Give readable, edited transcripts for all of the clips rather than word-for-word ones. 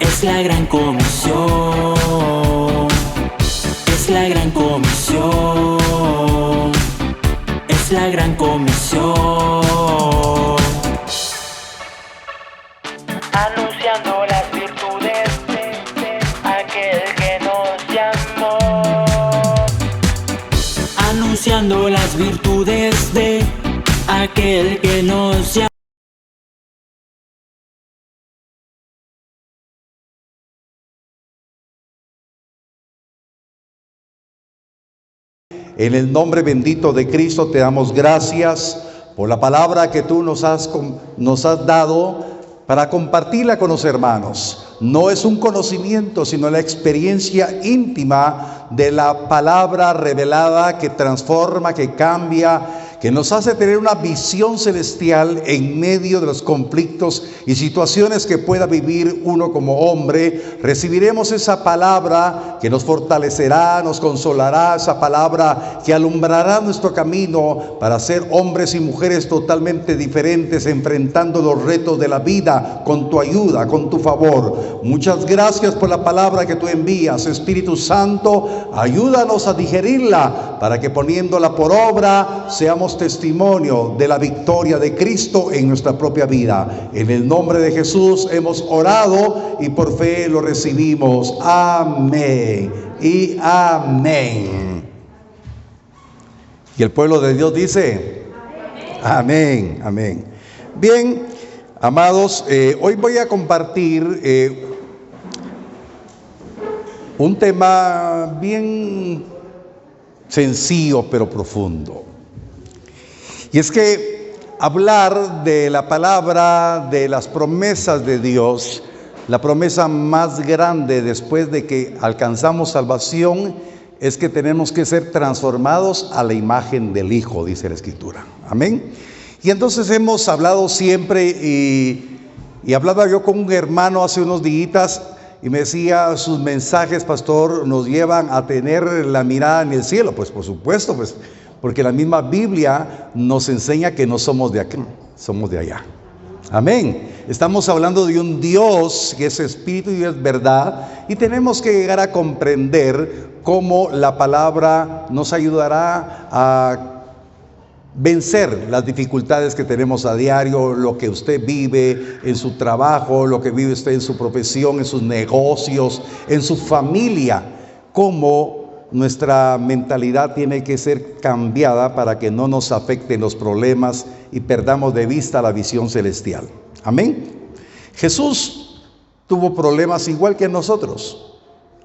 Es la gran comisión. Es la gran comisión. Es la gran comisión. Anunciando las virtudes de aquel que nos llamó. Anunciando las virtudes de aquel que nos llamó. En el nombre bendito de Cristo te damos gracias por la palabra que tú nos has dado para compartirla con los hermanos. No es un conocimiento, sino la experiencia íntima de la palabra revelada que transforma, que cambia, que nos hace tener una visión celestial en medio de los conflictos y situaciones que pueda vivir uno como hombre. Recibiremos esa palabra que nos fortalecerá, nos consolará, esa palabra que alumbrará nuestro camino para ser hombres y mujeres totalmente diferentes, enfrentando los retos de la vida con tu ayuda, con tu favor. Muchas gracias por la palabra que tú envías, Espíritu Santo. Ayúdanos a digerirla para que poniéndola por obra seamos testimonio de la victoria de Cristo en nuestra propia vida. En el nombre de Jesús hemos orado y por fe lo recibimos. Amén y amén. Y el pueblo de Dios dice amén, amén. Bien, amados, hoy voy a compartir un tema bien sencillo pero profundo. Y es que hablar de la palabra, de las promesas de Dios, la promesa más grande después de que alcanzamos salvación, es que tenemos que ser transformados a la imagen del Hijo, dice la Escritura. Amén. Y entonces hemos hablado siempre, y hablaba yo con un hermano hace unos días, y me decía, sus mensajes, pastor, nos llevan a tener la mirada en el cielo. Pues por supuesto, pues, porque la misma Biblia nos enseña que no somos de aquí, somos de allá. Amén. Estamos hablando de un Dios que es espíritu y es verdad, y tenemos que llegar a comprender cómo la palabra nos ayudará a vencer las dificultades que tenemos a diario, lo que usted vive en su trabajo, lo que vive usted en su profesión, en sus negocios, en su familia, cómo nuestra mentalidad tiene que ser cambiada para que no nos afecten los problemas y perdamos de vista la visión celestial. Amén. Jesús tuvo problemas igual que nosotros.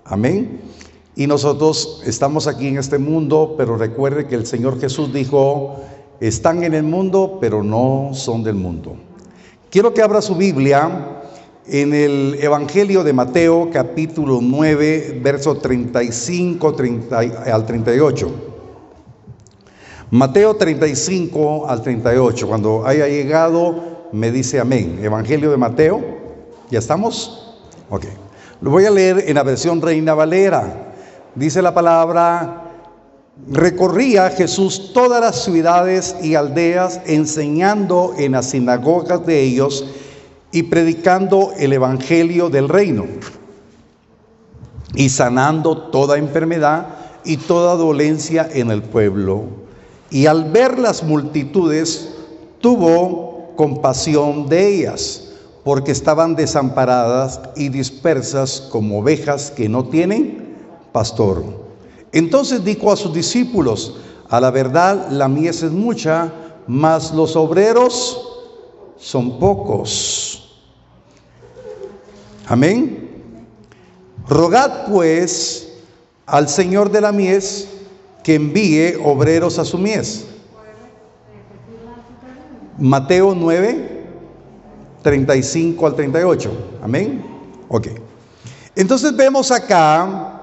Amén. Y nosotros estamos aquí en este mundo, pero recuerde que el Señor Jesús dijo, están en el mundo, pero no son del mundo. Quiero que abra su Biblia en el Evangelio de Mateo, capítulo 9, verso 35 al 38. Mateo 35 al 38. Cuando haya llegado, me dice amén. Evangelio de Mateo, ¿ya estamos? Ok. Lo voy a leer en la versión Reina Valera. Dice la palabra: recorría Jesús todas las ciudades y aldeas, enseñando en las sinagogas de ellos y predicando el evangelio del reino, y sanando toda enfermedad y toda dolencia en el pueblo. Y al ver las multitudes, tuvo compasión de ellas, porque estaban desamparadas y dispersas como ovejas que no tienen pastor. Entonces dijo a sus discípulos: a la verdad la mies es mucha, mas los obreros son pocos. Amén. Rogad pues al Señor de la mies que envíe obreros a su mies. Mateo 9, 35 al 38. Amén. Ok. Entonces vemos acá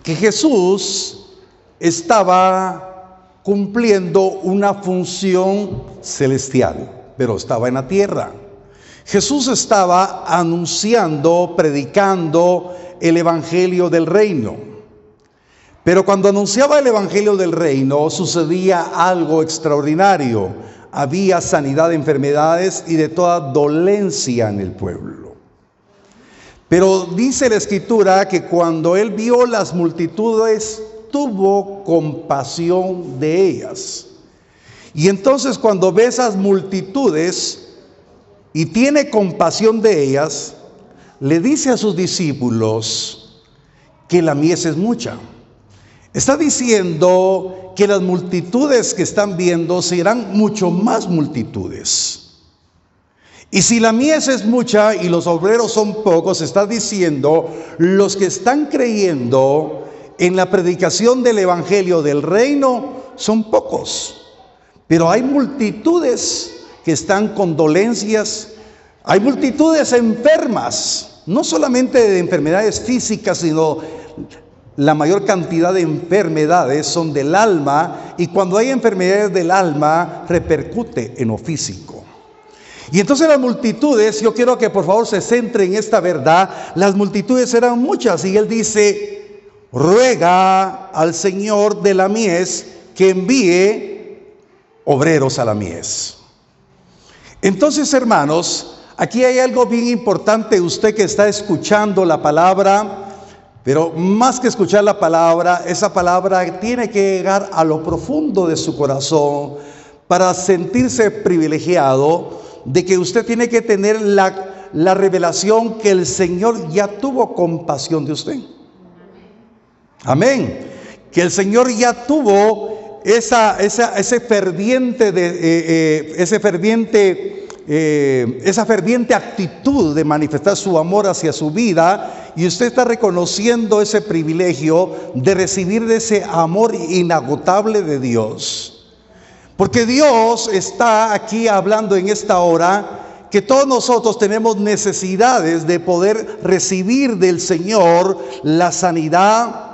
que Jesús estaba cumpliendo una función celestial, pero estaba en la tierra. Jesús estaba anunciando, predicando el evangelio del reino. Pero cuando anunciaba el evangelio del reino, sucedía algo extraordinario. Había sanidad de enfermedades y de toda dolencia en el pueblo. Pero dice la Escritura que cuando él vio las multitudes, tuvo compasión de ellas. Y entonces cuando ve esas multitudes y tiene compasión de ellas, le dice a sus discípulos que la mies es mucha. Está diciendo que las multitudes que están viendo serán mucho más multitudes. Y si la mies es mucha y los obreros son pocos, está diciendo los que están creyendo en la predicación del evangelio del reino son pocos. Pero hay multitudes que están con dolencias, hay multitudes enfermas, no solamente de enfermedades físicas, sino la mayor cantidad de enfermedades son del alma, y cuando hay enfermedades del alma, repercute en lo físico. Y entonces las multitudes, yo quiero que por favor se centre en esta verdad, las multitudes eran muchas, y él dice, ruega al Señor de la mies que envíe obreros a la mies. Entonces, hermanos, aquí hay algo bien importante, usted que está escuchando la palabra, pero más que escuchar la palabra, esa palabra tiene que llegar a lo profundo de su corazón para sentirse privilegiado de que usted tiene que tener la revelación que el Señor ya tuvo compasión de usted. Amén. Que el Señor ya tuvo esa ferviente actitud de manifestar su amor hacia su vida, y usted está reconociendo ese privilegio de recibir de ese amor inagotable de Dios. Porque Dios está aquí hablando en esta hora que todos nosotros tenemos necesidades de poder recibir del Señor la sanidad.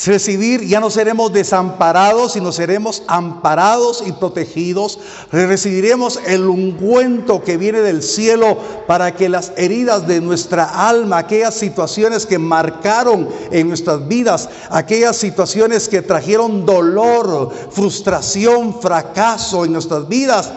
Recibir, ya no seremos desamparados, sino seremos amparados y protegidos. Recibiremos el ungüento que viene del cielo para que las heridas de nuestra alma, aquellas situaciones que marcaron en nuestras vidas, aquellas situaciones que trajeron dolor, frustración, fracaso en nuestras vidas,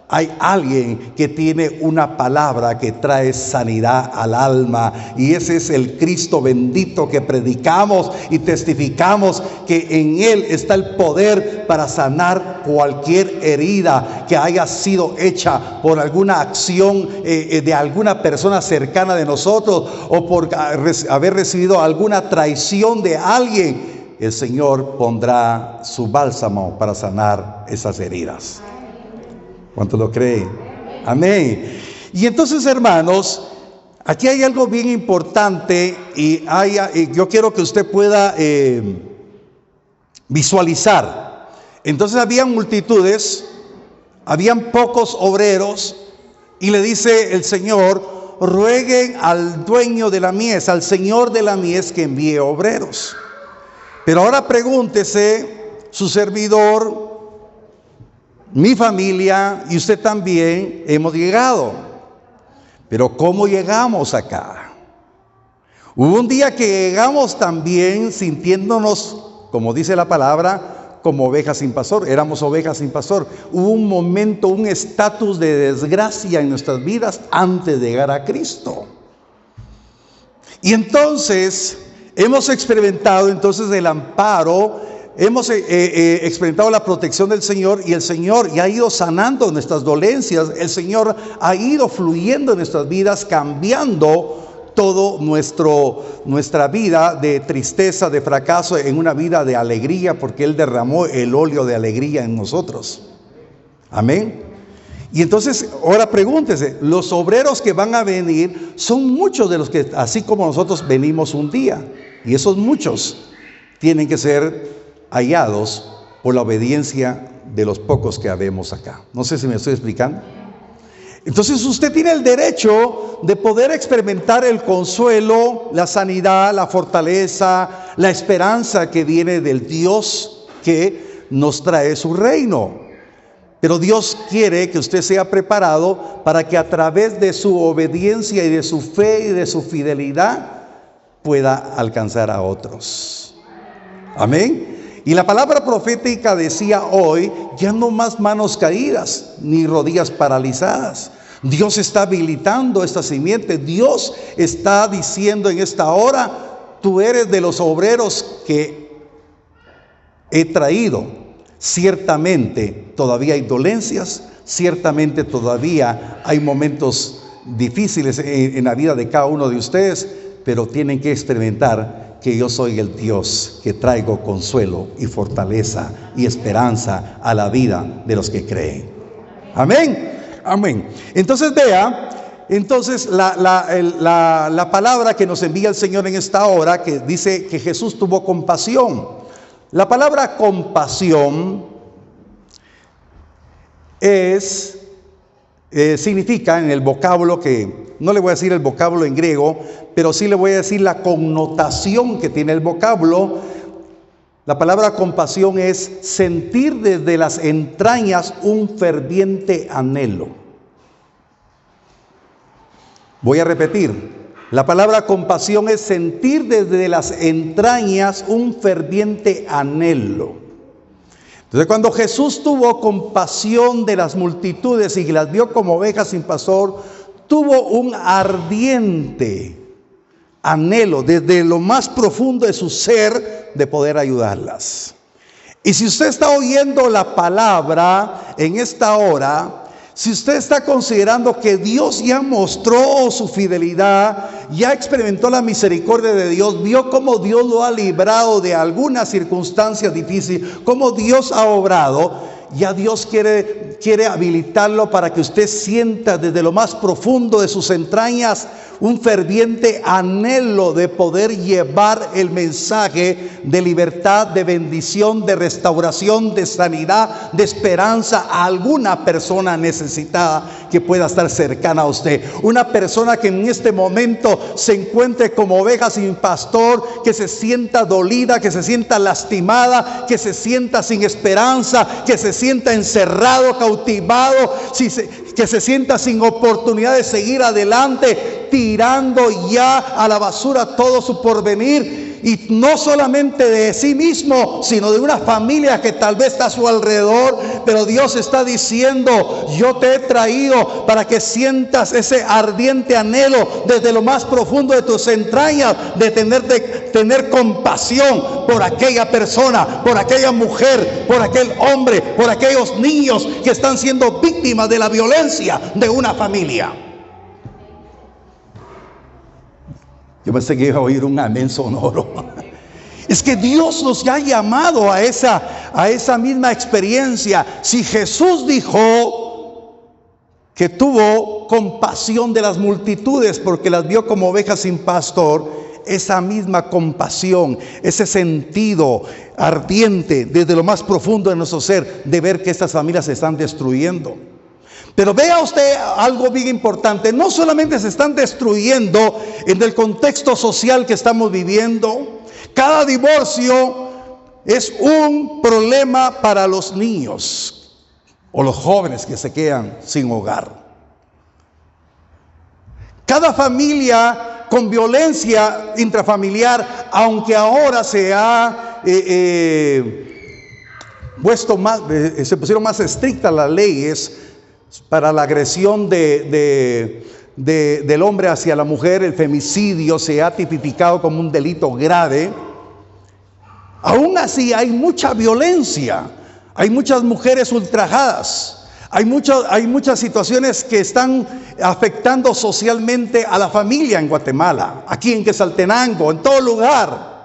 hay alguien que tiene una palabra que trae sanidad al alma, y ese es el Cristo bendito que predicamos y testificamos que en Él está el poder para sanar cualquier herida que haya sido hecha por alguna acción de alguna persona cercana de nosotros, o por haber recibido alguna traición de alguien. El Señor pondrá su bálsamo para sanar esas heridas. ¿Cuánto lo creen? Amén. Y entonces, hermanos, aquí hay algo bien importante, y yo quiero que usted pueda visualizar. Entonces habían multitudes, habían pocos obreros, y le dice el Señor, rueguen al dueño de la mies, al Señor de la mies, que envíe obreros. Pero ahora pregúntese, su servidor, mi familia y usted también hemos llegado. Pero ¿cómo llegamos acá? Hubo un día que llegamos también sintiéndonos, como dice la palabra, como ovejas sin pastor. Éramos ovejas sin pastor. Hubo un momento, un estatus de desgracia en nuestras vidas antes de llegar a Cristo. Y entonces hemos experimentado el amparo. Hemos experimentado la protección del Señor, y el Señor ya ha ido sanando nuestras dolencias. El Señor ha ido fluyendo en nuestras vidas, cambiando todo nuestra vida de tristeza, de fracaso, en una vida de alegría, porque Él derramó el óleo de alegría en nosotros. Amén. Y entonces, ahora pregúntese, los obreros que van a venir son muchos de los que, así como nosotros venimos un día, y esos muchos tienen que ser hallados por la obediencia de los pocos que habemos acá. No sé si me estoy explicando. Entonces usted tiene el derecho de poder experimentar el consuelo, la sanidad, la fortaleza, la esperanza que viene del Dios que nos trae su reino. Pero Dios quiere que usted sea preparado para que a través de su obediencia y de su fe y de su fidelidad pueda alcanzar a otros. Amén. Y la palabra profética decía hoy, ya no más manos caídas, ni rodillas paralizadas. Dios está habilitando esta simiente. Dios está diciendo en esta hora: tú eres de los obreros que he traído. Ciertamente todavía hay dolencias, ciertamente todavía hay momentos difíciles en la vida de cada uno de ustedes, pero tienen que experimentar que yo soy el Dios que traigo consuelo y fortaleza y esperanza a la vida de los que creen. Amén. Amén. Entonces vea, la palabra que nos envía el Señor en esta hora, que dice que Jesús tuvo compasión. La palabra compasión significa en el vocablo, que no le voy a decir el vocablo en griego, pero sí le voy a decir la connotación que tiene el vocablo. La palabra compasión es sentir desde las entrañas un ferviente anhelo. Voy a repetir. La palabra compasión es sentir desde las entrañas un ferviente anhelo. Entonces, cuando Jesús tuvo compasión de las multitudes y las vio como ovejas sin pastor, tuvo un ardiente anhelo desde lo más profundo de su ser de poder ayudarlas. Y si usted está oyendo la palabra en esta hora, si usted está considerando que Dios ya mostró su fidelidad, ya experimentó la misericordia de Dios, vio cómo Dios lo ha librado de alguna circunstancia difícil, cómo Dios ha obrado, ya Dios quiere habilitarlo para que usted sienta desde lo más profundo de sus entrañas un ferviente anhelo de poder llevar el mensaje de libertad, de bendición, de restauración, de sanidad, de esperanza a alguna persona necesitada que pueda estar cercana a usted. Una persona que en este momento se encuentre como oveja sin pastor, que se sienta dolida, que se sienta lastimada, que se sienta sin esperanza, que se sienta encerrado, cautivado, que se sienta sin oportunidad de seguir adelante, tirando ya a la basura todo su porvenir, y no solamente de sí mismo, sino de una familia que tal vez está a su alrededor. Pero Dios está diciendo: yo te he traído para que sientas ese ardiente anhelo desde lo más profundo de tus entrañas, de tener compasión por aquella persona, por aquella mujer, por aquel hombre, por aquellos niños que están siendo víctimas de la violencia de una familia. Yo pensé que iba a oír un amén sonoro. Es que Dios nos ha llamado a esa misma experiencia. Si Jesús dijo que tuvo compasión de las multitudes porque las vio como ovejas sin pastor, esa misma compasión, ese sentido ardiente desde lo más profundo de nuestro ser de ver que estas familias se están destruyendo. Pero vea usted algo bien importante: no solamente se están destruyendo en el contexto social que estamos viviendo. Cada divorcio es un problema para los niños o los jóvenes que se quedan sin hogar. Cada familia con violencia intrafamiliar, aunque ahora se ha se pusieron más estrictas las leyes para la agresión del hombre hacia la mujer, el femicidio se ha tipificado como un delito grave. Aún así hay mucha violencia, hay muchas mujeres ultrajadas, hay muchas situaciones que están afectando socialmente a la familia en Guatemala, aquí en Quetzaltenango, en todo lugar.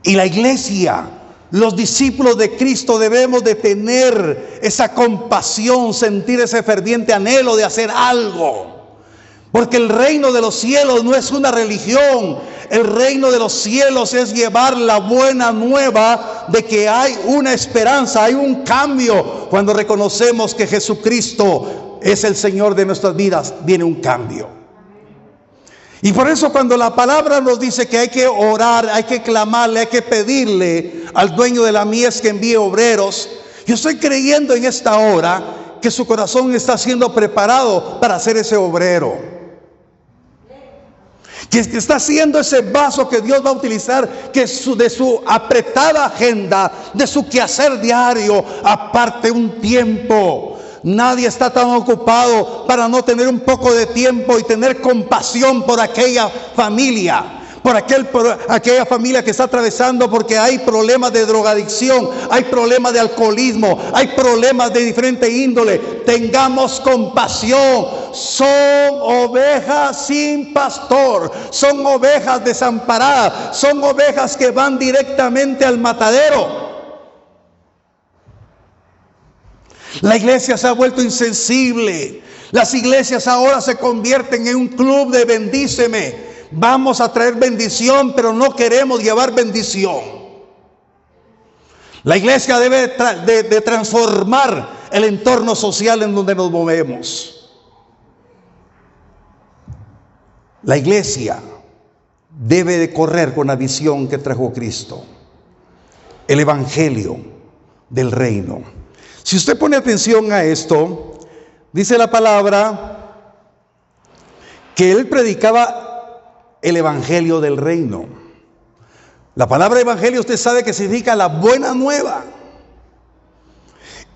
Y la iglesia, los discípulos de Cristo, debemos de tener esa compasión, sentir ese ferviente anhelo de hacer algo. Porque el reino de los cielos no es una religión. El reino de los cielos es llevar la buena nueva de que hay una esperanza, hay un cambio. Cuando reconocemos que Jesucristo es el Señor de nuestras vidas, viene un cambio. Y por eso cuando la palabra nos dice que hay que orar, hay que clamarle, hay que pedirle al dueño de la mies que envíe obreros, yo estoy creyendo en esta hora que su corazón está siendo preparado para ser ese obrero, que está haciendo ese vaso que Dios va a utilizar, que de su apretada agenda, de su quehacer diario, aparte un tiempo Nadie está tan ocupado para no tener un poco de tiempo y tener compasión por aquella familia. Por aquella familia que está atravesando, porque hay problemas de drogadicción, hay problemas de alcoholismo, hay problemas de diferente índole. Tengamos compasión. Son ovejas sin pastor, son ovejas desamparadas, son ovejas que van directamente al matadero. La iglesia se ha vuelto insensible. Las iglesias ahora se convierten en un club de bendíceme. Vamos a traer bendición, pero no queremos llevar bendición. La iglesia debe de transformar el entorno social en donde nos movemos. La iglesia debe de correr con la visión que trajo Cristo, el evangelio del reino. Si usted pone atención a esto, dice la palabra que él predicaba el evangelio del reino. La palabra evangelio, usted sabe que significa la buena nueva.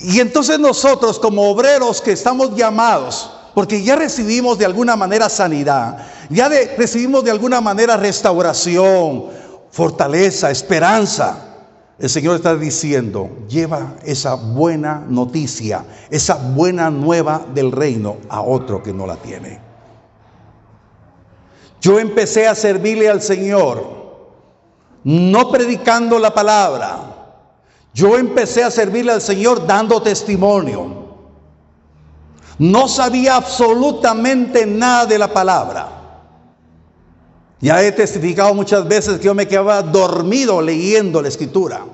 Y entonces nosotros, como obreros que estamos llamados, porque ya recibimos de alguna manera sanidad, recibimos de alguna manera restauración, fortaleza, esperanza, el Señor está diciendo: lleva esa buena noticia, esa buena nueva del reino a otro que no la tiene. Yo empecé a servirle al Señor, no predicando la palabra. Yo empecé a servirle al Señor dando testimonio. No sabía absolutamente nada de la palabra. Ya he testificado muchas veces que yo me quedaba dormido leyendo la Escritura.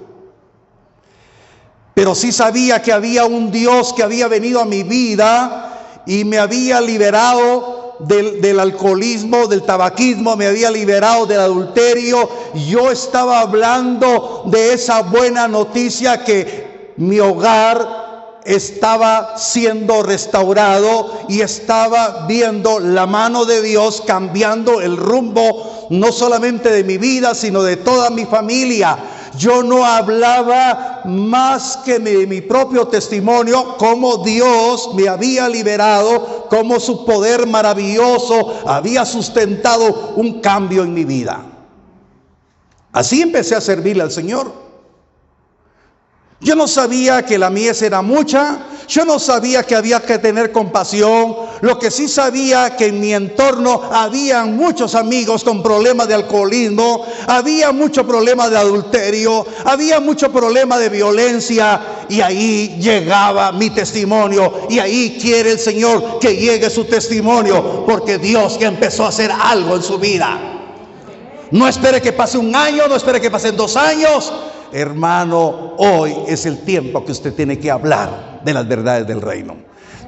Pero sí sabía que había un Dios que había venido a mi vida y me había liberado del alcoholismo, del tabaquismo, me había liberado del adulterio. Yo estaba hablando de esa buena noticia, que mi hogar estaba siendo restaurado y estaba viendo la mano de Dios cambiando el rumbo, no solamente de mi vida, sino de toda mi familia. Yo no hablaba más que de mi propio testimonio, cómo Dios me había liberado, cómo su poder maravilloso había sustentado un cambio en mi vida. Así empecé a servirle al Señor. Yo no sabía que la mies era mucha, yo no sabía que había que tener compasión. Lo que sí sabía, que en mi entorno había muchos amigos con problemas de alcoholismo, había mucho problema de adulterio, había mucho problema de violencia, y ahí llegaba mi testimonio, y ahí quiere el Señor que llegue su testimonio, porque Dios ya empezó a hacer algo en su vida. No espere que pase un año, no espere que pasen 2 años. Hermano, hoy es el tiempo que usted tiene que hablar de las verdades del reino.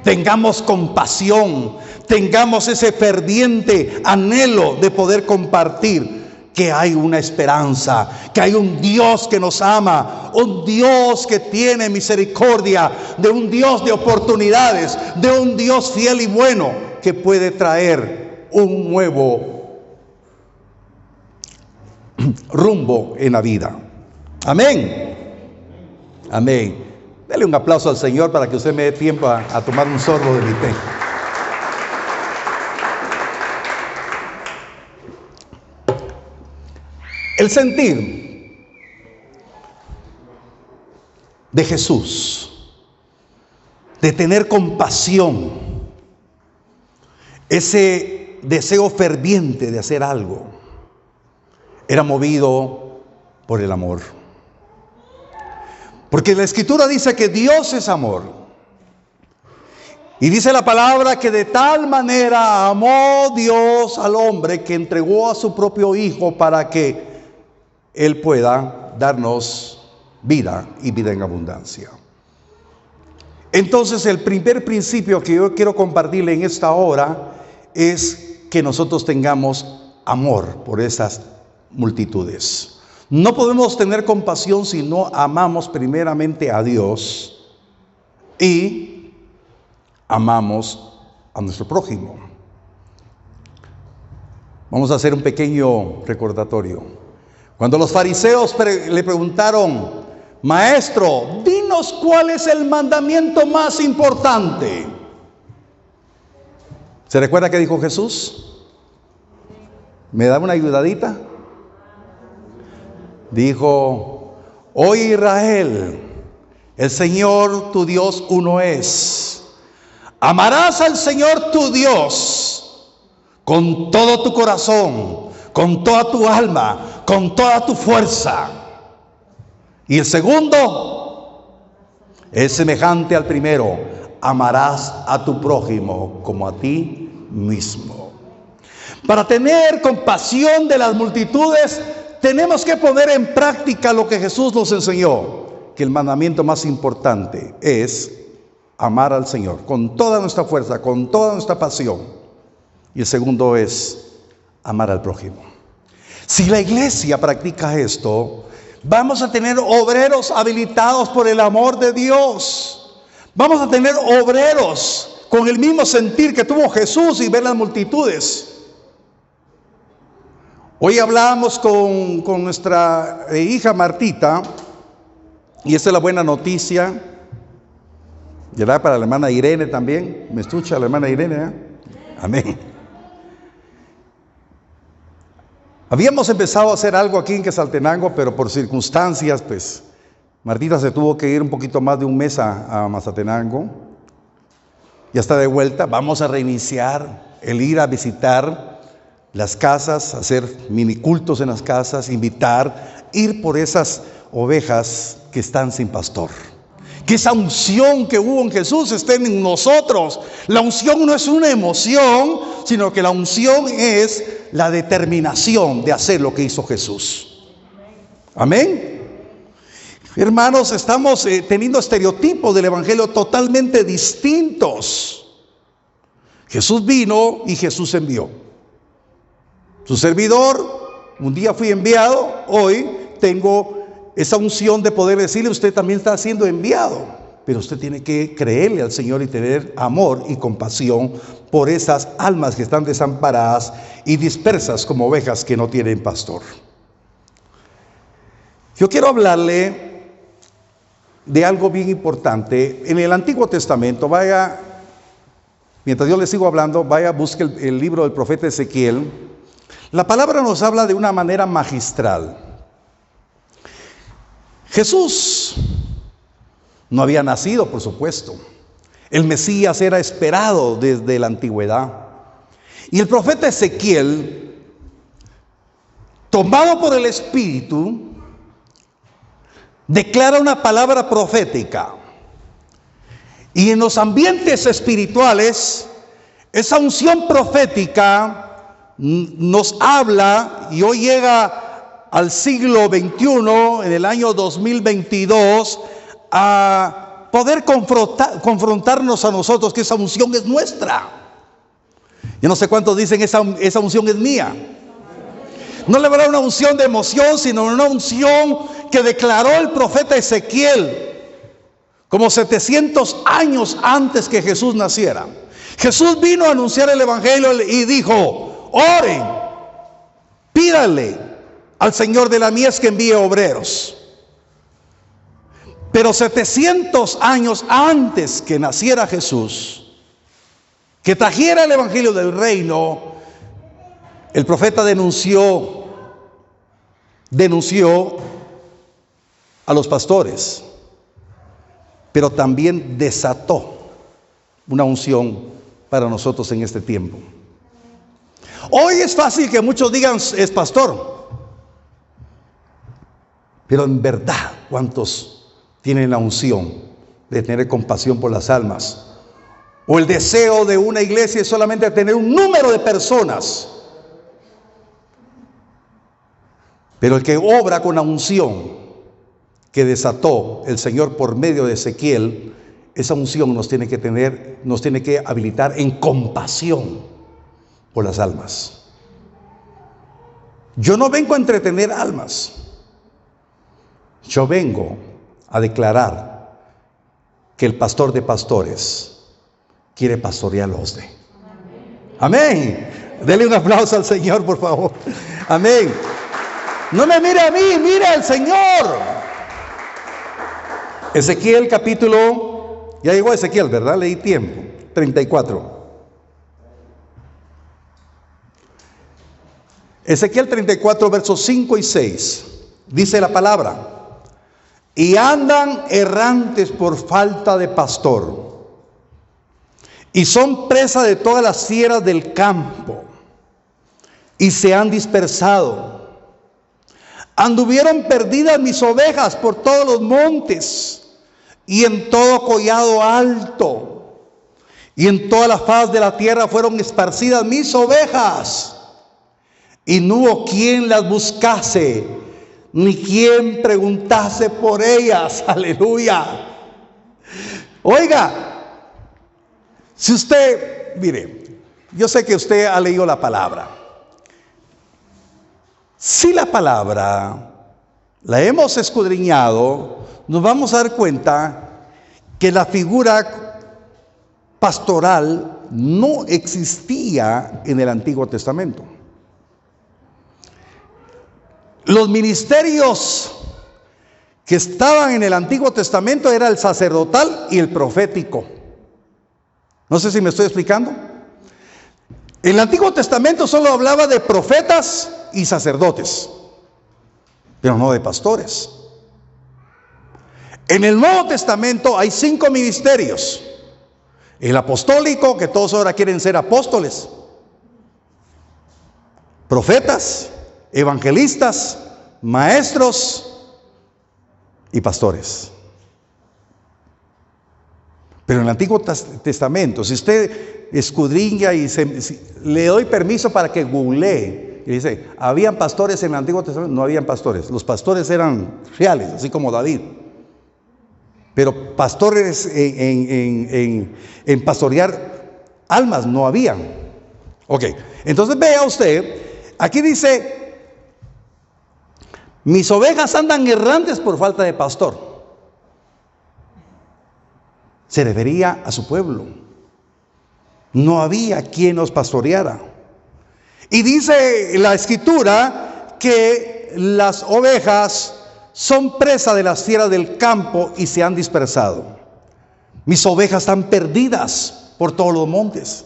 Tengamos compasión, tengamos ese ferviente anhelo de poder compartir que hay una esperanza, que hay un Dios que nos ama, un Dios que tiene misericordia, de un Dios de oportunidades, de un Dios fiel y bueno, que puede traer un nuevo rumbo en la vida. Amén. Amén. Dele un aplauso al Señor para que usted me dé tiempo a tomar un sorbo de mi té. El sentir de Jesús, de tener compasión, ese deseo ferviente de hacer algo, era movido por el amor. Porque la Escritura dice que Dios es amor. Y dice la palabra que de tal manera amó Dios al hombre, que entregó a su propio Hijo para que Él pueda darnos vida y vida en abundancia. Entonces, el primer principio que yo quiero compartirle en esta hora es que nosotros tengamos amor por esas multitudes. No podemos tener compasión si no amamos primeramente a Dios y amamos a nuestro prójimo. Vamos a hacer un pequeño recordatorio. Cuando los fariseos le preguntaron: Maestro, dinos dinos cuál es el mandamiento más importante. ¿Se recuerda que dijo Jesús? ¿Me da una ayudadita? Dijo: oye Israel, el Señor tu Dios uno es. Amarás al Señor tu Dios con todo tu corazón, con toda tu alma, con toda tu fuerza. Y el segundo es semejante al primero: amarás a tu prójimo como a ti mismo. Para tener compasión de las multitudes, tenemos que poner en práctica lo que Jesús nos enseñó, que el mandamiento más importante es amar al Señor con toda nuestra fuerza, con toda nuestra pasión. Y el segundo es amar al prójimo. Si la iglesia practica esto, vamos a tener obreros habilitados por el amor de Dios. Vamos a tener obreros con el mismo sentir que tuvo Jesús y ver las multitudes. Hoy hablábamos con nuestra hija Martita, y esta es la buena noticia, ¿verdad? Para la hermana Irene también. ¿Me escucha la hermana Irene? ¿Eh? Amén. Habíamos empezado a hacer algo aquí en Quetzaltenango, pero por circunstancias, pues, Martita se tuvo que ir un poquito más de un mes a Mazatenango. Ya está de vuelta. Vamos a reiniciar el ir a visitar las casas, hacer minicultos en las casas, invitar, ir por esas ovejas que están sin pastor. Que esa unción que hubo en Jesús esté en nosotros. La unción no es una emoción, sino que la unción es la determinación de hacer lo que hizo Jesús. Amén. Hermanos, estamos teniendo estereotipos del evangelio totalmente distintos. Jesús vino y Jesús envió. Su servidor, un día fui enviado, hoy tengo esa unción de poder decirle: usted también está siendo enviado, pero usted tiene que creerle al Señor y tener amor y compasión por esas almas que están desamparadas y dispersas como ovejas que no tienen pastor. Yo quiero hablarle de algo bien importante. En el Antiguo Testamento, vaya, mientras yo le sigo hablando, vaya, busque el libro del profeta Ezequiel. La palabra nos habla de una manera magistral. Jesús no había nacido, por supuesto. El Mesías era esperado desde la antigüedad. Y el profeta Ezequiel, tomado por el Espíritu, declara una palabra profética. Y en los ambientes espirituales, esa unción profética nos habla, y hoy llega al siglo XXI, en el año 2022, a poder confrontarnos a nosotros que esa unción es nuestra. Yo no sé cuántos dicen: esa unción es mía. No le habrá una unción de emoción, sino una unción que declaró el profeta Ezequiel como 700 años antes que Jesús naciera. Jesús vino a anunciar el evangelio y dijo: oren, pídanle al Señor de la mies que envíe obreros. Pero 700 años antes que naciera Jesús, que trajera el evangelio del reino, el profeta denunció a los pastores, pero también desató una unción para nosotros en este tiempo. Hoy es fácil que muchos digan: es pastor. Pero en verdad, ¿cuántos tienen la unción de tener compasión por las almas? O el deseo de una iglesia es solamente tener un número de personas. Pero el que obra con la unción que desató el Señor por medio de Ezequiel, esa unción nos tiene que habilitar en compasión por las almas. Yo no vengo a entretener almas. Yo vengo a declarar que el pastor de pastores quiere pastorear los de. Amén. Dele un aplauso al Señor, por favor. Amén. No me mire a mí, mire al Señor. Ezequiel capítulo, ya llegó Ezequiel, ¿verdad? Leí tiempo, 34. Ezequiel 34, versos 5 y 6. Dice la palabra: y andan errantes por falta de pastor, y son presa de todas las fieras del campo, y se han dispersado. Anduvieron perdidas mis ovejas por todos los montes, y en todo collado alto, y en toda la faz de la tierra fueron esparcidas mis ovejas, y no hubo quien las buscase, ni quien preguntase por ellas. Aleluya. Oiga, si usted, mire, yo sé que usted ha leído la palabra. Si la palabra la hemos escudriñado, nos vamos a dar cuenta que la figura pastoral no existía en el Antiguo Testamento. Los ministerios que estaban en el Antiguo Testamento era el sacerdotal y el profético. No sé si me estoy explicando. El Antiguo Testamento solo hablaba de profetas y sacerdotes, pero no de pastores. En el Nuevo Testamento hay 5 ministerios: el apostólico, que todos ahora quieren ser apóstoles, profetas, evangelistas, maestros y pastores. Pero en el Antiguo Testamento, si usted escudriña y le doy permiso para que googlee, y dice, ¿habían pastores en el Antiguo Testamento? No habían pastores. Los pastores eran reales, así como David. Pero pastores en pastorear almas no habían. Ok, entonces vea usted, aquí dice, mis ovejas andan errantes por falta de pastor. Se refería a su pueblo. No había quien los pastoreara. Y dice la Escritura que las ovejas son presa de las fieras del campo y se han dispersado. Mis ovejas están perdidas por todos los montes.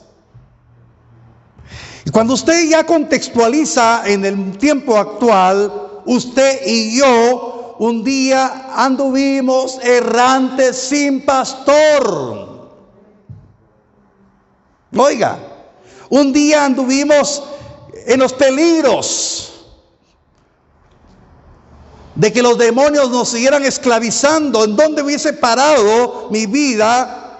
Y cuando usted ya contextualiza en el tiempo actual, usted y yo un día anduvimos errantes sin pastor. Oiga, un día anduvimos en los peligros de que los demonios nos siguieran esclavizando. ¿En dónde hubiese parado mi vida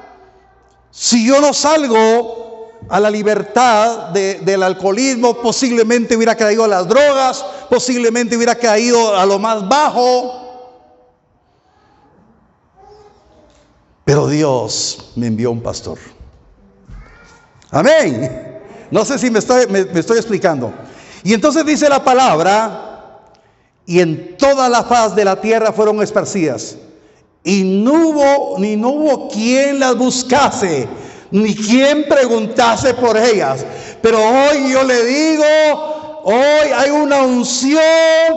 si yo no salgo a la libertad del alcoholismo? Posiblemente hubiera caído a las drogas, posiblemente hubiera caído a lo más bajo. Pero Dios me envió un pastor. Amén. No sé si me estoy explicando. Y entonces dice la palabra, y en toda la faz de la tierra fueron esparcidas, y no hubo quien las buscase, ni quien preguntase por ellas. Pero hoy yo le digo, hoy hay una unción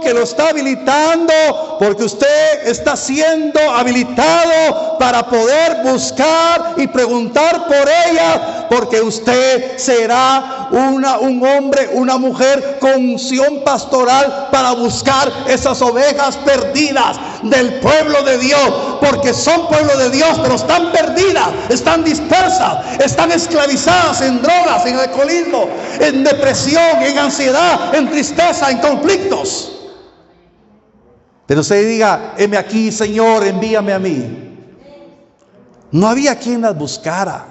que lo está habilitando, porque usted está siendo habilitado para poder buscar y preguntar por ellas, porque usted será un hombre, una mujer con unción pastoral para buscar esas ovejas perdidas del pueblo de Dios, porque son pueblo de Dios, pero están perdidas, están dispersas, están esclavizadas en drogas, en alcoholismo, en depresión, en ansiedad, en tristeza, en conflictos. Pero usted diga, heme aquí, Señor, envíame a mí. No había quien las buscara,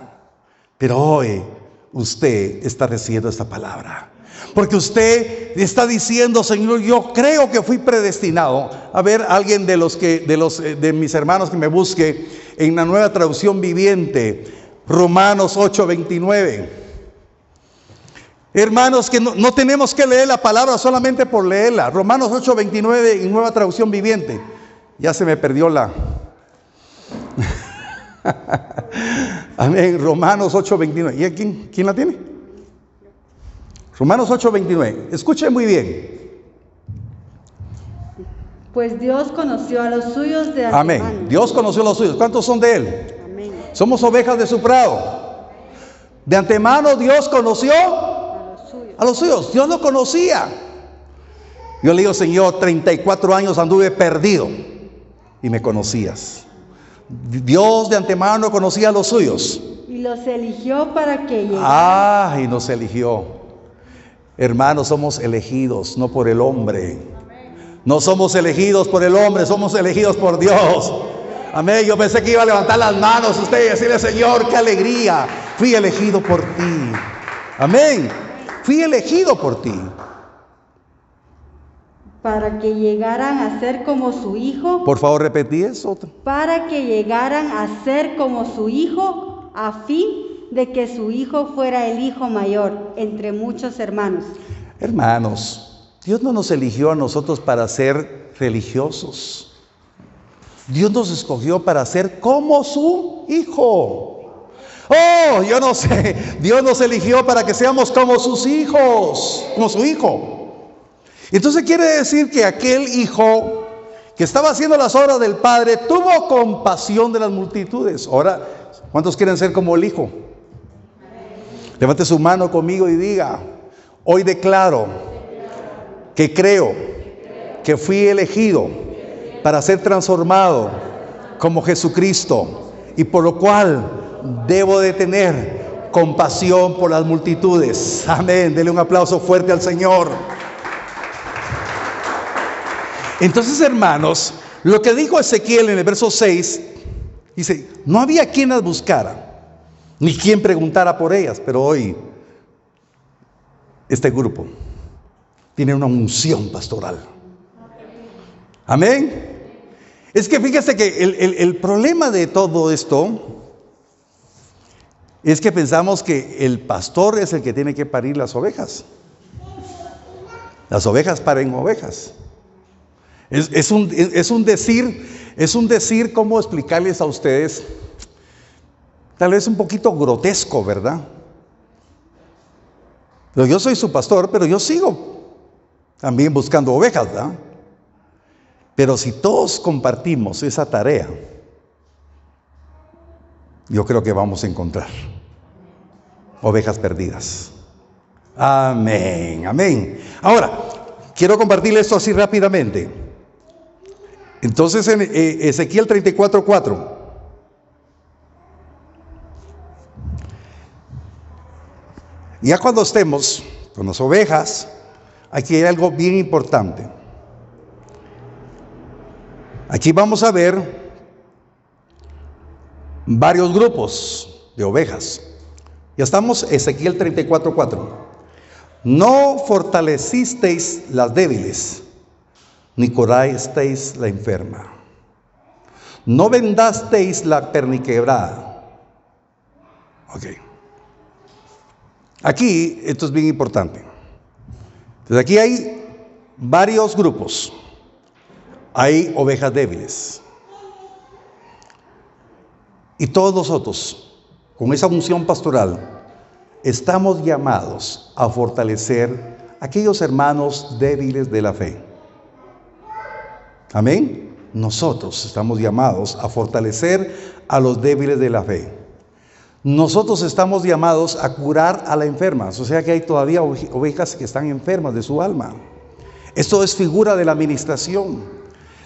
pero hoy usted está recibiendo esta palabra, porque usted está diciendo, Señor, yo creo que fui predestinado. A ver, alguien de mis hermanos que me busque en la Nueva Traducción Viviente, Romanos 8:29. Hermanos, que no tenemos que leer la palabra solamente por leerla. Romanos 8:29 en Nueva Traducción Viviente. Ya se me perdió la... Amén. Romanos 8:29. ¿Y quién la tiene? Romanos 8:29. Escuchen muy bien. Pues Dios conoció a los suyos de antemano. Amén. Dios conoció a los suyos. ¿Cuántos son de Él? Amén. Somos ovejas de su prado. De antemano Dios conoció a los suyos. Dios lo conocía. Yo le digo, Señor, 34 años anduve perdido y me conocías. Dios de antemano conocía a los suyos. Y los eligió para que llegaran. Y nos eligió. Hermanos, somos elegidos, no por el hombre. No somos elegidos por el hombre, somos elegidos por Dios. Amén. Yo pensé que iba a levantar las manos usted y decirle, Señor, qué alegría. Fui elegido por ti. Amén. Fui elegido por ti. Para que llegaran a ser como su hijo. Por favor, repetí eso. Para que llegaran a ser como su hijo, a fin de que su hijo fuera el hijo mayor entre muchos hermanos. Hermanos, Dios no nos eligió a nosotros para ser religiosos. Dios nos escogió para ser como su hijo. Oh, yo no sé. Dios nos eligió para que seamos como sus hijos, como su hijo. Entonces quiere decir que aquel hijo que estaba haciendo las obras del Padre tuvo compasión de las multitudes. Ahora, ¿cuántos quieren ser como el hijo? Levante su mano conmigo y diga: hoy declaro que creo que fui elegido para ser transformado como Jesucristo, y por lo cual debo de tener compasión por las multitudes. Amén. Dele un aplauso fuerte al Señor. Entonces, hermanos, lo que dijo Ezequiel en el verso 6, dice, no había quien las buscara, ni quien preguntara por ellas, pero hoy este grupo tiene una unción pastoral. Amén. Es que fíjese que el problema de todo esto es que pensamos que el pastor es el que tiene que parir las ovejas. Las ovejas paren ovejas. Es un decir, ¿cómo explicarles a ustedes? Tal vez un poquito grotesco, ¿verdad? Pero yo soy su pastor, pero yo sigo también buscando ovejas, ¿verdad? Pero si todos compartimos esa tarea, yo creo que vamos a encontrar ovejas perdidas. Amén, amén. Ahora, quiero compartirles esto así rápidamente. Entonces en Ezequiel 34:4. Ya cuando estemos con las ovejas, aquí hay algo bien importante. Aquí vamos a ver varios grupos de ovejas. Ya estamos en Ezequiel 34:4. No fortalecisteis las débiles, ni curasteis la enferma. No vendasteis la perniquebrada. Ok. Aquí, esto es bien importante. Entonces aquí hay varios grupos. Hay ovejas débiles. Y todos nosotros, con esa unción pastoral, estamos llamados a fortalecer a aquellos hermanos débiles de la fe. Amén. Nosotros estamos llamados a fortalecer a los débiles de la fe. Nosotros estamos llamados a curar a las enfermas. O sea que hay todavía ovejas que están enfermas de su alma. Esto es figura de la administración.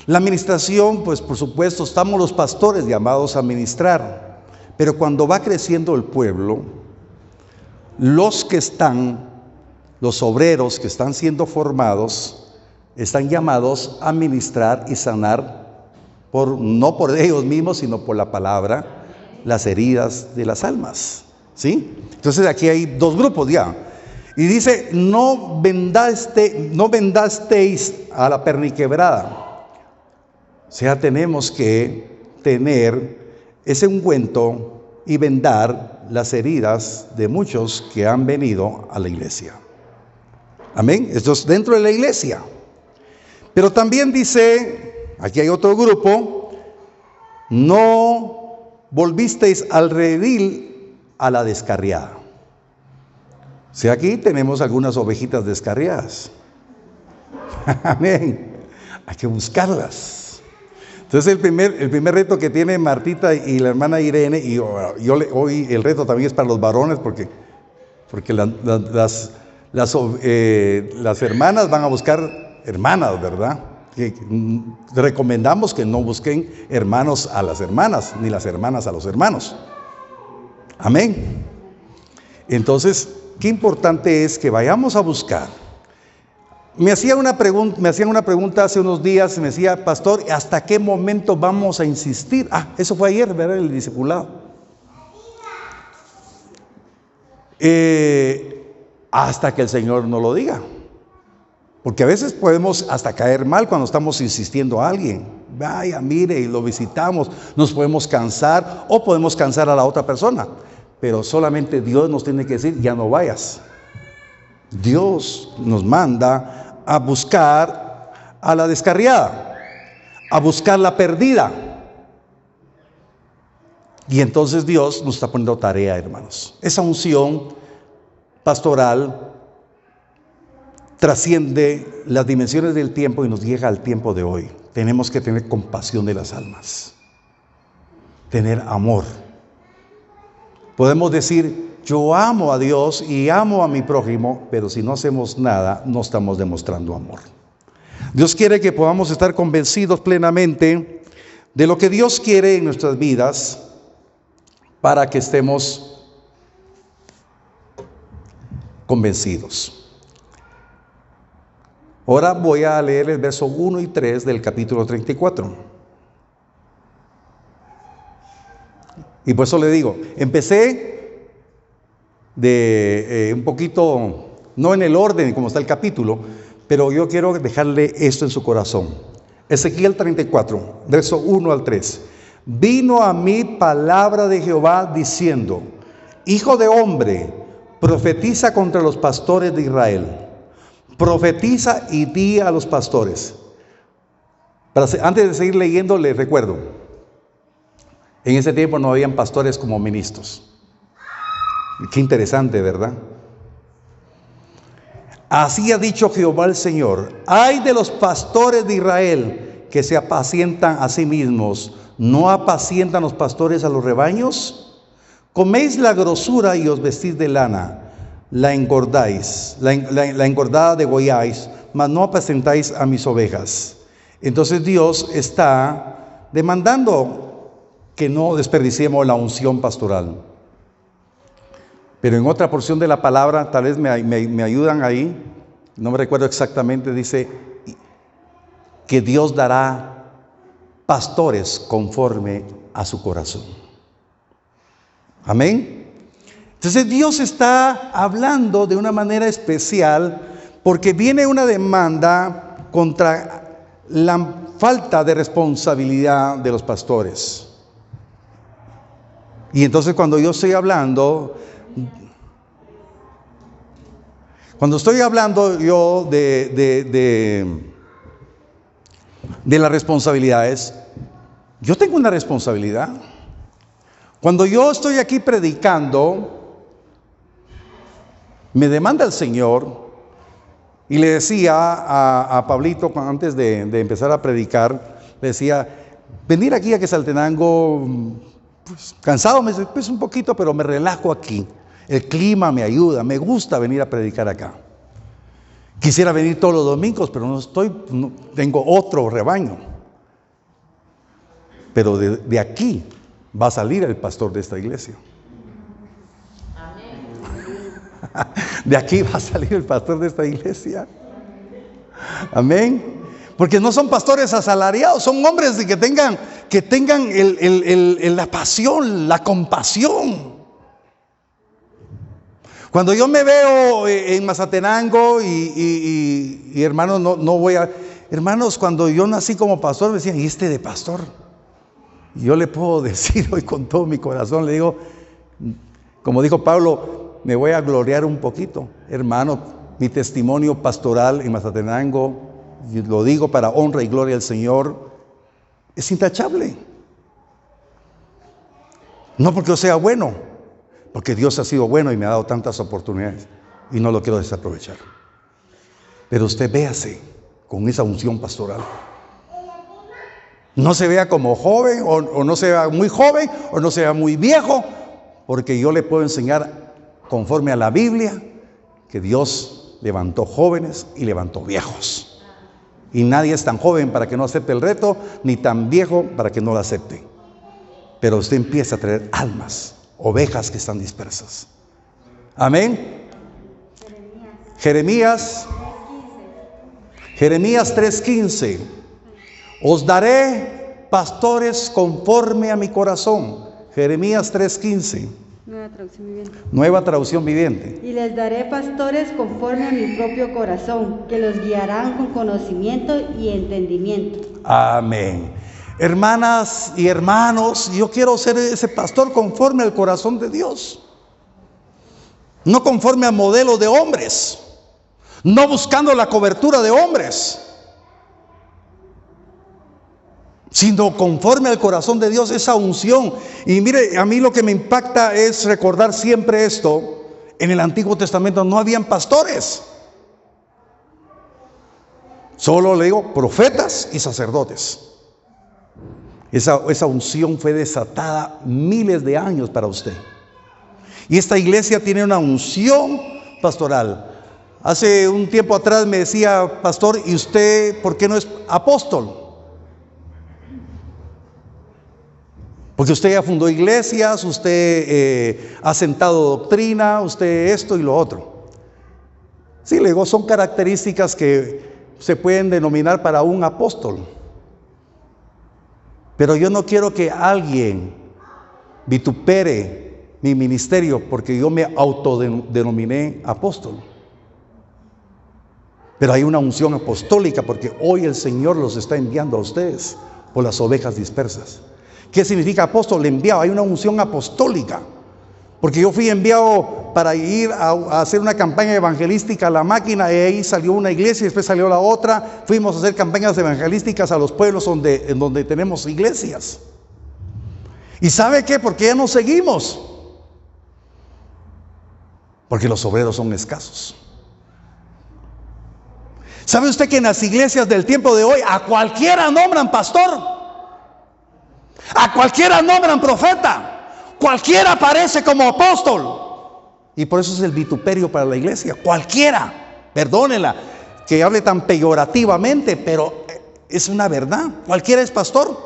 La administración, pues por supuesto, estamos los pastores llamados a ministrar. Pero cuando va creciendo el pueblo, los obreros que están siendo formados, están llamados a ministrar y sanar, no por ellos mismos, sino por la palabra, las heridas de las almas. ¿Sí? Entonces aquí hay dos grupos ya. Y dice, no vendasteis a la perniquebrada. O sea, tenemos que tener ese ungüento y vendar las heridas de muchos que han venido a la iglesia. Amén. Esto es dentro de la iglesia. Pero también dice, aquí hay otro grupo, no volvisteis al redil a la descarriada. O sea, aquí tenemos algunas ovejitas descarriadas. Amén. Hay que buscarlas. Entonces el primer reto que tiene Martita y la hermana Irene, y hoy el reto también es para los varones, porque las hermanas van a buscar hermanas, ¿verdad? Recomendamos que no busquen hermanos a las hermanas, ni las hermanas a los hermanos. Amén. Entonces, qué importante es que vayamos a buscar. Me hacían una pregunta hace unos días, me decía, pastor, ¿hasta qué momento vamos a insistir? Eso fue ayer, ¿verdad? El discipulado. Hasta que el Señor nos lo diga. Porque a veces podemos hasta caer mal cuando estamos insistiendo a alguien. Vaya, mire, y lo visitamos, nos podemos cansar o podemos cansar a la otra persona. Pero solamente Dios nos tiene que decir, ya no vayas. Dios nos manda a buscar a la descarriada, a buscar la perdida. Y entonces Dios nos está poniendo tarea, hermanos. Esa unción pastoral trasciende las dimensiones del tiempo y nos llega al tiempo de hoy. Tenemos que tener compasión de las almas, tener amor. Podemos decir, yo amo a Dios y amo a mi prójimo, pero si no hacemos nada, no estamos demostrando amor. Dios quiere que podamos estar convencidos plenamente de lo que Dios quiere en nuestras vidas para que estemos convencidos. Ahora voy a leer el verso 1 y 3 del capítulo 34. Y por eso le digo, empecé de un poquito, no en el orden como está el capítulo, pero yo quiero dejarle esto en su corazón. Ezequiel 34, verso 1 al 3. Vino a mí palabra de Jehová diciendo, hijo de hombre, profetiza contra los pastores de Israel. Profetiza y di a los pastores. Antes de seguir leyendo, les recuerdo, en ese tiempo no habían pastores como ministros. Qué interesante, ¿verdad? Así ha dicho Jehová el Señor: ay de los pastores de Israel que se apacientan a sí mismos, ¿no apacientan los pastores a los rebaños? Coméis la grosura y os vestís de lana, la engordáis, la engordada degolláis, mas no apacentáis a mis ovejas. Entonces Dios está demandando que no desperdiciemos la unción pastoral. Pero en otra porción de la palabra, tal vez me ayudan ahí, no me recuerdo exactamente, dice que Dios dará pastores conforme a su corazón. Amén. Entonces Dios está hablando de una manera especial porque viene una demanda contra la falta de responsabilidad de los pastores. Y entonces cuando estoy hablando yo de las responsabilidades, yo tengo una responsabilidad. Cuando yo estoy aquí predicando, me demanda el Señor, y le decía a Pablito antes de empezar a predicar, le decía, venir aquí a Quetzaltenango, pues, cansado, me dice, pues un poquito, pero me relajo aquí. El clima me ayuda, me gusta venir a predicar acá. Quisiera venir todos los domingos, pero no tengo otro rebaño. Pero de aquí va a salir el pastor de esta iglesia. De aquí va a salir el pastor de esta iglesia. Amén. Porque no son pastores asalariados, son hombres que tengan la pasión, la compasión. Cuando yo me veo en Mazatenango y hermanos, no voy a... Hermanos, cuando yo nací como pastor me decían, ¿y este de pastor? Y yo le puedo decir hoy con todo mi corazón, le digo, como dijo Pablo, me voy a gloriar un poquito. Hermano, mi testimonio pastoral en Mazatenango, y lo digo para honra y gloria al Señor, es intachable. No porque yo sea bueno, porque Dios ha sido bueno y me ha dado tantas oportunidades y no lo quiero desaprovechar. Pero usted véase con esa unción pastoral, No se vea como joven o no se vea muy joven o no se vea muy viejo, porque yo le puedo enseñar conforme a la Biblia que Dios levantó jóvenes y levantó viejos. Y nadie es tan joven para que no acepte el reto, ni tan viejo para que no lo acepte. Pero usted empieza a traer almas, ovejas que están dispersas. Amén. Jeremías 3:15. Os daré pastores conforme a mi corazón. Jeremías 3:15. Nueva traducción viviente. Nueva traducción viviente. Y les daré pastores conforme a mi propio corazón, que los guiarán con conocimiento y entendimiento. Amén. Hermanas y hermanos, yo quiero ser ese pastor conforme al corazón de Dios. No conforme a modelos de hombres. No buscando la cobertura de hombres, sino conforme al corazón de Dios, esa unción. Y mire, a mí lo que me impacta es recordar siempre esto. En el Antiguo Testamento no habían pastores. Solo le digo profetas y sacerdotes. Esa unción fue desatada miles de años para usted. Y esta iglesia tiene una unción pastoral. Hace un tiempo atrás me decía, pastor, ¿y usted por qué no es apóstol? Porque usted ya fundó iglesias, usted ha sentado doctrina, usted esto y lo otro. Sí, le digo, son características que se pueden denominar para un apóstol. Pero yo no quiero que alguien vitupere mi ministerio porque yo me autodenominé apóstol. Pero hay una unción apostólica porque hoy el Señor los está enviando a ustedes por las ovejas dispersas. ¿Qué significa apóstol? Enviado. Hay una unción apostólica. Porque yo fui enviado para ir a hacer una campaña evangelística a La Máquina, y ahí salió una iglesia y después salió la otra. Fuimos a hacer campañas evangelísticas a los pueblos en donde tenemos iglesias. ¿Y sabe qué? Porque ya no seguimos. Porque los obreros son escasos. ¿Sabe usted que en las iglesias del tiempo de hoy a cualquiera nombran pastor? A cualquiera nombran profeta. Cualquiera aparece como apóstol. Y por eso es el vituperio para la iglesia. Cualquiera, perdónela que hable tan peyorativamente, pero es una verdad. Cualquiera es pastor.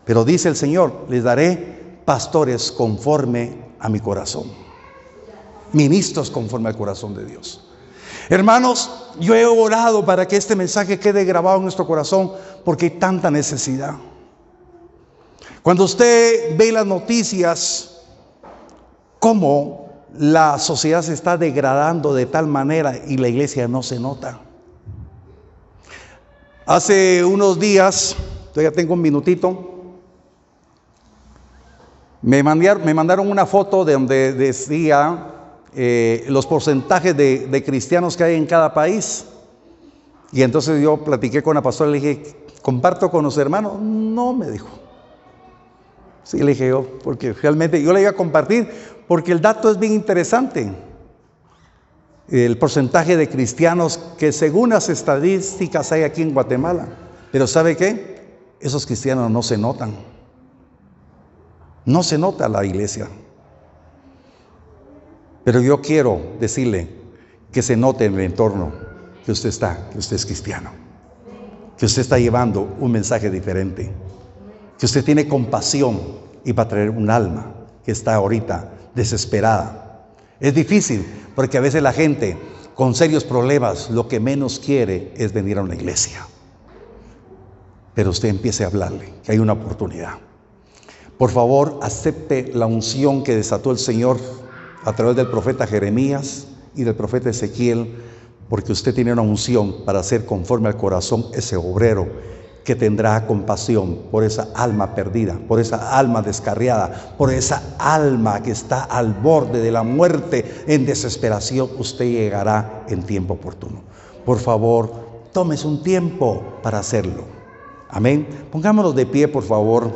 Pero dice el Señor, les daré pastores conforme a mi corazón. Ministros conforme al corazón de Dios. Hermanos, yo he orado para que este mensaje quede grabado en nuestro corazón porque hay tanta necesidad. Cuando usted ve las noticias, cómo la sociedad se está degradando de tal manera y la iglesia no se nota. Hace unos días, todavía tengo un minutito, me mandaron una foto de donde decía los porcentajes de cristianos que hay en cada país. Y entonces yo platiqué con la pastora y le dije, ¿comparto con los hermanos? No, me dijo. Sí, le dije yo, porque realmente yo le iba a compartir, porque el dato es bien interesante. El porcentaje de cristianos que según las estadísticas hay aquí en Guatemala. Pero ¿sabe qué? Esos cristianos no se notan. No se nota la iglesia. Pero yo quiero decirle que se note en el entorno que usted es cristiano, que usted está llevando un mensaje diferente, que usted tiene compasión y va a traer un alma que está ahorita desesperada. Es difícil porque a veces la gente con serios problemas lo que menos quiere es venir a una iglesia. Pero usted empiece a hablarle que hay una oportunidad. Por favor, acepte la unción que desató el Señor a través del profeta Jeremías y del profeta Ezequiel, porque usted tiene una unción para hacer conforme al corazón ese obrero que tendrá compasión por esa alma perdida, por esa alma descarriada, por esa alma que está al borde de la muerte en desesperación. Usted llegará en tiempo oportuno. Por favor, tómese un tiempo para hacerlo. Amén. Pongámonos de pie, por favor.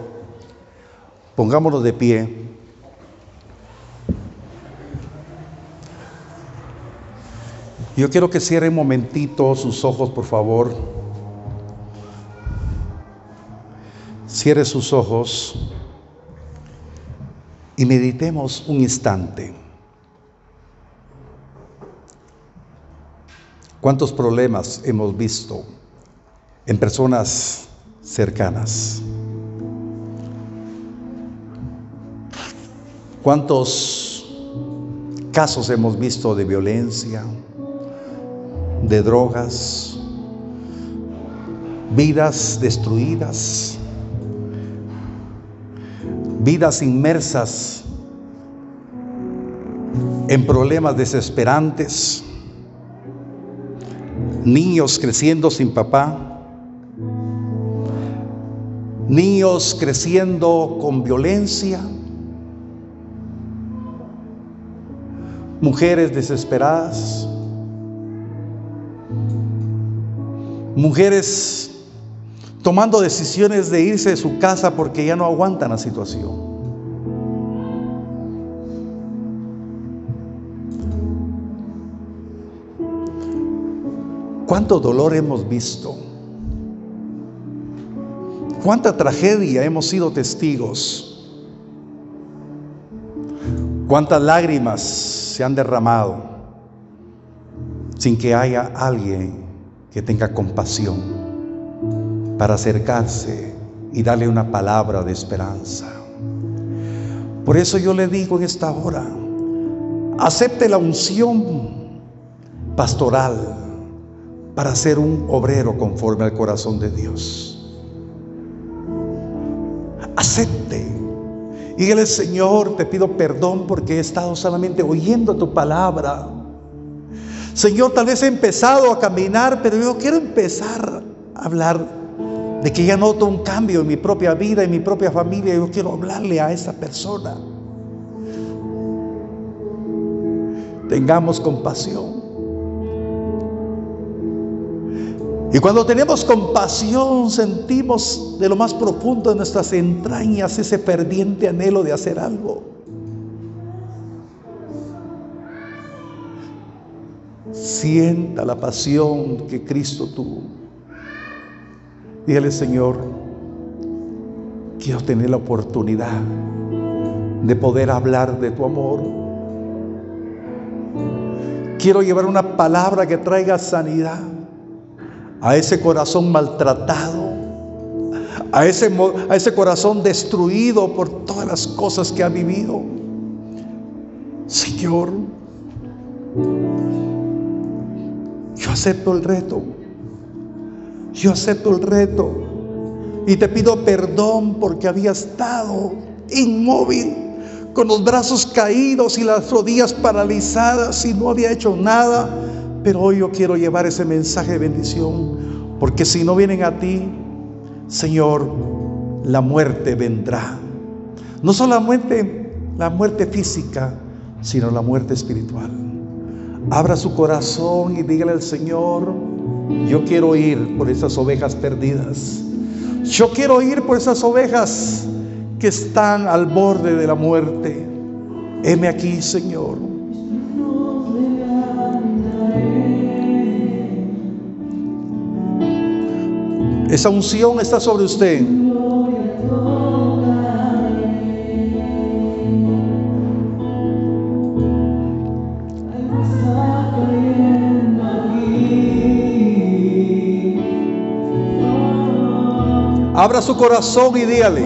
Pongámonos de pie. Yo quiero que cierre un momentito sus ojos, por favor. Cierre sus ojos y meditemos un instante. ¿Cuántos problemas hemos visto en personas cercanas? ¿Cuántos casos hemos visto de violencia, de drogas, vidas destruidas, vidas inmersas en problemas desesperantes, niños creciendo sin papá, niños creciendo con violencia, mujeres desesperadas, mujeres tomando decisiones de irse de su casa porque ya no aguantan la situación. ¿Cuánto dolor hemos visto? ¿Cuánta tragedia hemos sido testigos? ¿Cuántas lágrimas se han derramado sin que haya alguien que tenga compasión para acercarse y darle una palabra de esperanza? Por eso yo le digo en esta hora, acepte la unción pastoral para ser un obrero conforme al corazón de Dios. Acepte. Dígale: Señor, te pido perdón porque he estado solamente oyendo tu palabra. Señor, tal vez he empezado a caminar, pero yo quiero empezar a hablar de que ya noto un cambio en mi propia vida, en mi propia familia. Yo quiero hablarle a esa persona. Tengamos compasión. Y cuando tenemos compasión, sentimos de lo más profundo de nuestras entrañas ese ferviente anhelo de hacer algo. Sienta la pasión que Cristo tuvo. Dígale: Señor, quiero tener la oportunidad de poder hablar de tu amor. Quiero llevar una palabra que traiga sanidad a ese corazón maltratado, a ese corazón destruido por todas las cosas que ha vivido. Señor, yo acepto el reto. Yo acepto el reto y te pido perdón porque había estado inmóvil, con los brazos caídos y las rodillas paralizadas y no había hecho nada. Pero hoy yo quiero llevar ese mensaje de bendición, porque si no vienen a ti, Señor, la muerte vendrá. No solamente la muerte física, sino la muerte espiritual. Abra su corazón y dígale al Señor: yo quiero ir por esas ovejas perdidas. Yo quiero ir por esas ovejas que están al borde de la muerte. Heme aquí, Señor. Esa unción está sobre usted. Abra su corazón y dígale: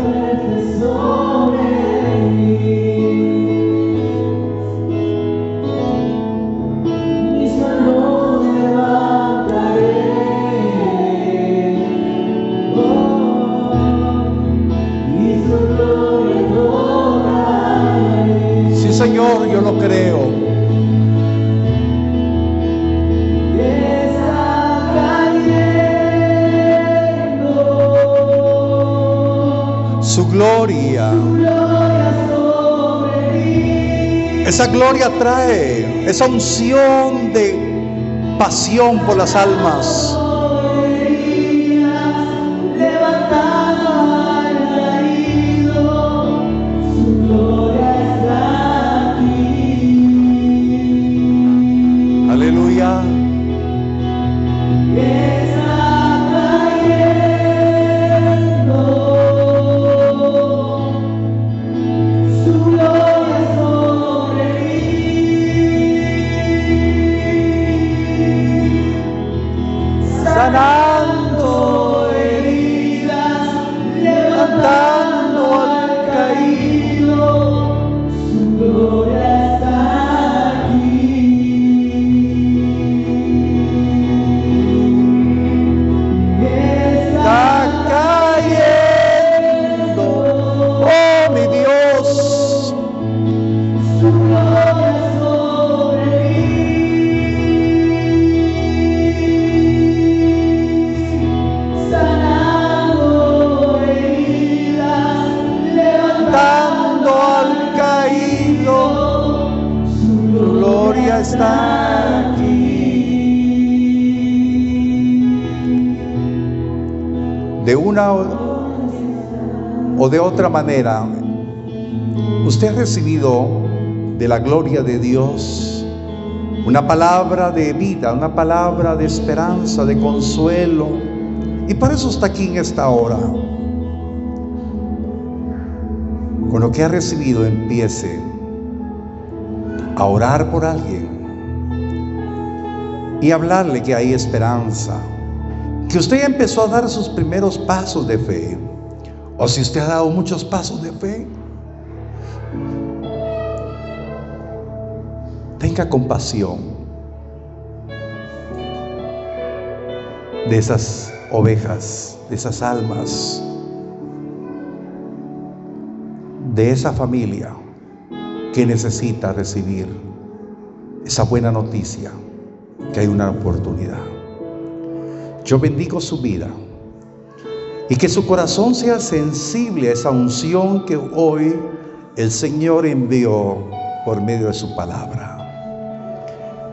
sí, Señor, yo lo creo. Su gloria, esa gloria trae esa unción de pasión por las almas. Aleluya. sanando heridas, levantando al caído, su gloria está aquí. Está cayendo, oh mi Dios, su gloria sobre mí. Sanando heridas, levantando al caído, su gloria está aquí. De una o de otra manera, usted ha recibido de la gloria de Dios una palabra de vida, una palabra de esperanza, de consuelo, y por eso está aquí en esta hora. Con lo que ha recibido, empiece a orar por alguien y hablarle que hay esperanza, que usted ya empezó a dar sus primeros pasos de fe, o si usted ha dado muchos pasos de fe, tenga compasión de esas ovejas, de esas almas, de esa familia que necesita recibir esa buena noticia, que hay una oportunidad. Yo bendigo su vida y que su corazón sea sensible a esa unción que hoy el Señor envió por medio de su palabra.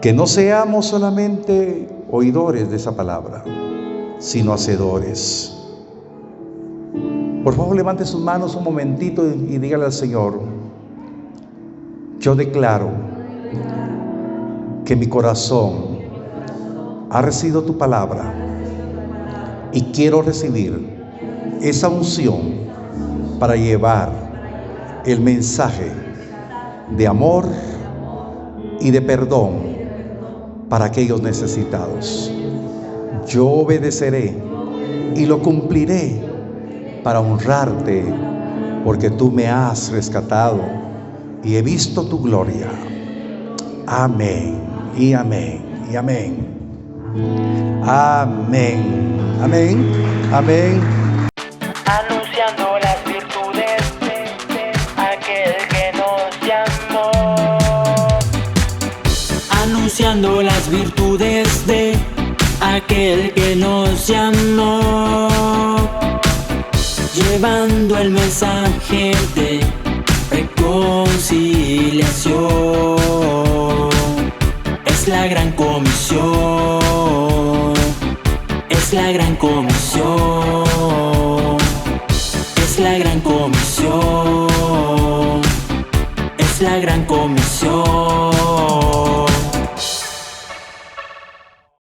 Que no seamos solamente oidores de esa palabra, sino hacedores. Por favor, levante sus manos un momentito y dígale al Señor: yo declaro que mi corazón ha recibido tu palabra y quiero recibir esa unción para llevar el mensaje de amor y de perdón para aquellos necesitados. Yo obedeceré y lo cumpliré para honrarte, porque tú me has rescatado y he visto tu gloria. Amén y amén y amén. Amén. Amén. Amén. Anunciando las virtudes de aquel que nos llamó. Anunciando las virtudes de aquel que nos llamó. Llevando el mensaje de reconciliación. Es la gran comisión. Es la gran comisión. Es la gran comisión. Es la gran comisión.